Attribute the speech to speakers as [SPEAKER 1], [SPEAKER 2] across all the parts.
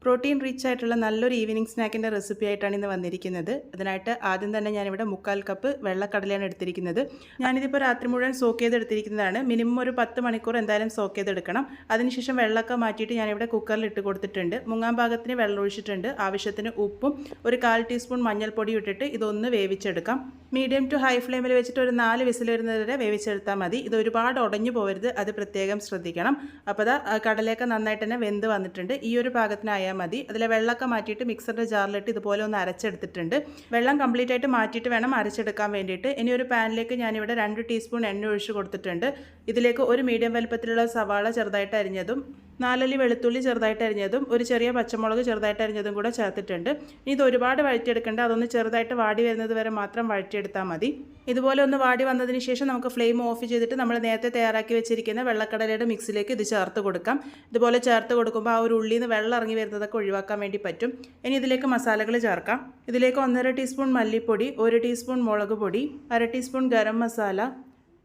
[SPEAKER 1] Protein rich ആയിട്ടുള്ള നല്ലൊരു evening സ്നാക്കിൻ്റെ recipe ആയിട്ടാണ് ഇന്ന് വന്നിരിക്കുന്നത്. അതിനായിട്ട് ആദ്യം തന്നെ ഞാനിവിടെ 3/4 കപ്പ് വെള്ളക്കടലയാണ് എടുത്തിരിക്കുന്നത്. ഞാനിതിപ്പോൾ രാത്രി മുഴുവൻ സോക്ക് ചെയ്തെടുത്തിരിക്കുന്നതാണ്. മിനിമം ഒരു 10 മണിക്കൂർ എന്തായാലും സോക്ക് ചെയ്തെടുക്കണം. അതിനുശേഷം വെള്ളമൊക്കെ മാറ്റിയിട്ട് ഞാനിവിടെ കുക്കറിൽ ഇട്ട് കൊടുത്തിട്ടുണ്ട്. മുങ്ങാൻ പാകത്തിന് വെള്ളം ഒഴിച്ചിട്ടുണ്ട്. ആവശ്യത്തിന് ഉപ്പും ഒരു 1/4 ടീസ്പൂൺ മഞ്ഞൾപ്പൊടി ഇട്ടിട്ട് ഇതൊന്ന് വേവിച്ചെടുക്കാം. മീഡിയം ടു ഹൈ ഫ്ലെയിമിൽ വെച്ചിട്ട് ഒരു 4 വിസിൽ വരുന്നത് വരെ വേവിച്ചെടുത്താൽ മതി. ഇത് ഒരുപാട് ഉടഞ്ഞു പോകരുത്, അത് പ്രത്യേകം ശ്രദ്ധിക്കണം. അപ്പോൾ കടലയൊക്കെ നന്നായിട്ട് തന്നെ വെന്ത് വന്നിട്ടുണ്ട്. ഈ ഒരു പാകത്തിനായാൽ മതി. അതിലെ വെള്ളമൊക്കെ മാറ്റിയിട്ട് മിക്സറിൻ്റെ ജാറിലിട്ട് ഇതുപോലെ ഒന്ന് അരച്ചെടുത്തിട്ടുണ്ട്. വെള്ളം കംപ്ലീറ്റ് ആയിട്ട് മാറ്റിയിട്ട് വേണം അരച്ചെടുക്കാൻ വേണ്ടിയിട്ട്. ഇനി ഒരു പാനിലേക്ക് ഞാനിവിടെ 2 ടീസ്പൂൺ എണ്ണ ഒഴിച്ച് കൊടുത്തിട്ടുണ്ട്. ഇതിലേക്ക് ഒരു മീഡിയം വലുപ്പത്തിലുള്ള സവാള ചെറുതായിട്ട് അരിഞ്ഞതും 4 അല്ലി വെളുത്തുള്ളി ചെറുതായിട്ട് അരിഞ്ഞതും ഒരു ചെറിയ പച്ചമുളക് ചെറുതായിട്ട് അരിഞ്ഞതും കൂടെ ചേർത്തിട്ടുണ്ട്. ഇത് ഒരുപാട് വഴറ്റിയെടുക്കേണ്ട, അതൊന്ന് ചെറുതായിട്ട് വാടി വരുന്നത് വരെ മാത്രം വഴറ്റിയെടുത്താൽ മതി. ഇതുപോലെ ഒന്ന് വാടി വന്നതിന് ശേഷം നമുക്ക് ഫ്ലെയിം ഓഫ് ചെയ്തിട്ട് നമ്മൾ നേരത്തെ തയ്യാറാക്കി വെച്ചിരിക്കുന്ന വെള്ളക്കടലയുടെ മിക്സിലേക്ക് ഇത് ചേർത്ത് കൊടുക്കാം. ഇതുപോലെ ചേർത്ത് കൊടുക്കുമ്പോൾ ആ ഒരു ഉള്ളിൽ നിന്ന് വെള്ളം ഇറങ്ങി വരുന്നതൊക്കെ ഒഴിവാക്കാൻ വേണ്ടി പറ്റും. ഇനി ഇതിലേക്ക് മസാലകൾ ചേർക്കാം. ഇതിലേക്ക് 1.5 ടീസ്പൂൺ മല്ലിപ്പൊടി, 1 ടീസ്പൂൺ മുളക് പൊടി, 1/2 ടീസ്പൂൺ ഗരം മസാല,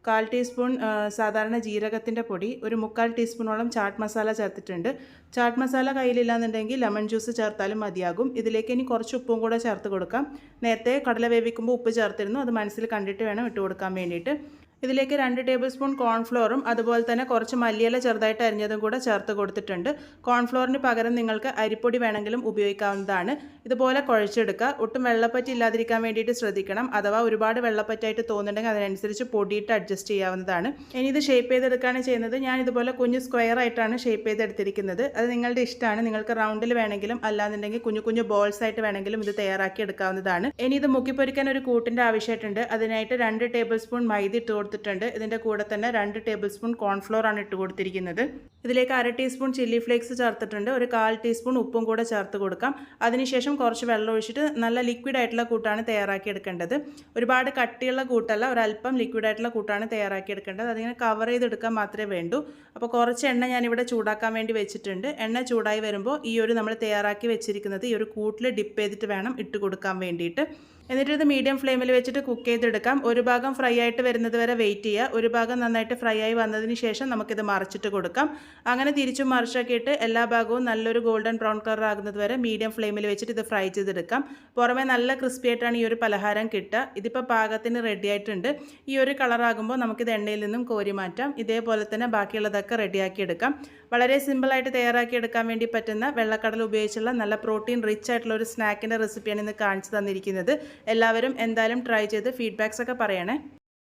[SPEAKER 1] 1/4 ടീസ്പൂൺ സാധാരണ ജീരകത്തിൻ്റെ പൊടി, ഒരു 3/4 ടീസ്പൂണോളം ചാട്ട് മസാല ചേർത്തിട്ടുണ്ട്. ചാട്ട് മസാല കയ്യിലില്ലാന്നുണ്ടെങ്കിൽ ലെമൺ ജ്യൂസ് ചേർത്താലും മതിയാകും. ഇതിലേക്ക് ഇനി കുറച്ച് ഉപ്പും കൂടെ ചേർത്ത് കൊടുക്കാം. നേരത്തെ കടല വേവിക്കുമ്പോൾ ഉപ്പ് ചേർത്തിരുന്നു, അത് മനസ്സിൽ കണ്ടിട്ട് വേണം ഇട്ട് കൊടുക്കാൻ വേണ്ടിയിട്ട്. ഇതിലേക്ക് 2 ടേബിൾ സ്പൂൺ കോൺഫ്ലോറും അതുപോലെ തന്നെ കുറച്ച് മല്ലിയില ചെറുതായിട്ട് അരിഞ്ഞതും കൂടെ ചേർത്ത് കൊടുത്തിട്ടുണ്ട്. കോൺഫ്ലോറിന് പകരം നിങ്ങൾക്ക് അരിപ്പൊടി വേണമെങ്കിലും ഉപയോഗിക്കാവുന്നതാണ്. ഇതുപോലെ കുഴച്ചെടുക്കുക. ഒട്ടും വെള്ളപ്പറ്റി ഇല്ലാതിരിക്കാൻ വേണ്ടിയിട്ട് ശ്രദ്ധിക്കണം. അഥവാ ഒരുപാട് വെള്ളപ്പറ്റായിട്ട് തോന്നുന്നുണ്ടെങ്കിൽ അതിനനുസരിച്ച് പൊടിയിട്ട് അഡ്ജസ്റ്റ് ചെയ്യാവുന്നതാണ്. ഇനി ഇത് ഷേപ്പ് ചെയ്തെടുക്കുകയാണ് ചെയ്യുന്നത്. ഞാൻ ഇതുപോലെ കുഞ്ഞ് സ്ക്വയർ ആയിട്ടാണ് ഷേപ്പ് ചെയ്തെടുത്തിരിക്കുന്നത്. അത് നിങ്ങളുടെ ഇഷ്ടമാണ്. നിങ്ങൾക്ക് റൗണ്ടിൽ വേണമെങ്കിലും അല്ലാന്നുണ്ടെങ്കിൽ കുഞ്ഞു കുഞ്ഞു ബോൾസ് ആയിട്ട് വേണമെങ്കിലും ഇത് തയ്യാറാക്കി എടുക്കാവുന്നതാണ്. ഇനി ഇത് മുക്കിപ്പൊരിക്കാൻ ഒരു കൂട്ടിൻ്റെ ആവശ്യമായിട്ടുണ്ട്. അതിനായിട്ട് 2 ടേബിൾ സ്പൂൺ മൈദ ഇട്ട് കൊടുത്തിട്ടുണ്ട്. ഇതിൻ്റെ കൂടെ തന്നെ 2 ടേബിൾ സ്പൂൺ കോൺഫ്ലോർ ആണ് ഇട്ട് കൊടുത്തിരിക്കുന്നത്. ഇതിലേക്ക് 1/2 ടീസ്പൂൺ ചില്ലി ഫ്ലേക്സ് ചേർത്തിട്ടുണ്ട്. ഒരു 1/4 ടീസ്പൂൺ ഉപ്പും കൂടെ ചേർത്ത് കൊടുക്കാം. അതിനുശേഷം കുറച്ച് വെള്ളം ഒഴിച്ചിട്ട് നല്ല ലിക്വിഡ് ആയിട്ടുള്ള കൂട്ടാണ് തയ്യാറാക്കി എടുക്കേണ്ടത്. ഒരുപാട് കട്ടിയുള്ള കൂട്ടല്ല, ഒരല്പം ലിക്വിഡ് ആയിട്ടുള്ള കൂട്ടാണ് തയ്യാറാക്കി എടുക്കേണ്ടത്. അതിങ്ങനെ കവർ ചെയ്തെടുക്കാൻ മാത്രമേ വേണ്ടൂ. അപ്പോൾ കുറച്ച് എണ്ണ ഞാനിവിടെ ചൂടാക്കാൻ വേണ്ടി വെച്ചിട്ടുണ്ട്. എണ്ണ ചൂടായി വരുമ്പോൾ ഈ ഒരു നമ്മൾ തയ്യാറാക്കി വെച്ചിരിക്കുന്നത് ഈ ഒരു കൂട്ടിൽ ഡിപ്പ് ചെയ്തിട്ട് വേണം ഇട്ട് കൊടുക്കാൻ വേണ്ടിയിട്ട്. എന്നിട്ട് ഇത് മീഡിയം ഫ്ലെയിമിൽ വെച്ചിട്ട് കുക്ക് ചെയ്തെടുക്കാം. ഒരു ഭാഗം ഫ്രൈ ആയിട്ട് വരുന്നത് വരെ വെയിറ്റ് ചെയ്യുക. ഒരു ഭാഗം നന്നായിട്ട് ഫ്രൈ ആയി വന്നതിന് ശേഷം നമുക്കിത് മറിച്ചിട്ട് കൊടുക്കാം. അങ്ങനെ തിരിച്ചും മറിച്ചൊക്കെ ഇട്ട് എല്ലാ ഭാഗവും നല്ലൊരു ഗോൾഡൻ ബ്രൗൺ കളർ ആകുന്നത് വരെ മീഡിയം ഫ്ലെയിമിൽ വെച്ചിട്ട് ഇത് ഫ്രൈ ചെയ്തെടുക്കാം. പുറമേ നല്ല ക്രിസ്പി ആയിട്ടാണ് ഈ ഒരു പലഹാരം കിട്ടുക. ഇതിപ്പോൾ പാകത്തിന് റെഡി ആയിട്ടുണ്ട്. ഈ ഒരു കളറാകുമ്പോൾ നമുക്കിത് എണ്ണയിൽ നിന്നും കോരി മാറ്റാം. ഇതേപോലെ തന്നെ ബാക്കിയുള്ളതൊക്കെ റെഡിയാക്കി എടുക്കാം. വളരെ സിമ്പിളായിട്ട് തയ്യാറാക്കി എടുക്കാൻ വേണ്ടി പറ്റുന്ന വെള്ളക്കടല ഉപയോഗിച്ചുള്ള നല്ല പ്രോട്ടീൻ റിച്ച് ആയിട്ടുള്ള ഒരു സ്നാക്കിൻ്റെ റെസിപ്പിയാണ് ഇന്ന് കാണിച്ചു തന്നിരിക്കുന്നത്. എല്ലാവരും എന്തായാലും ട്രൈ ചെയ്ത് ഫീഡ്ബാക്സ് ഒക്കെ പറയണേ.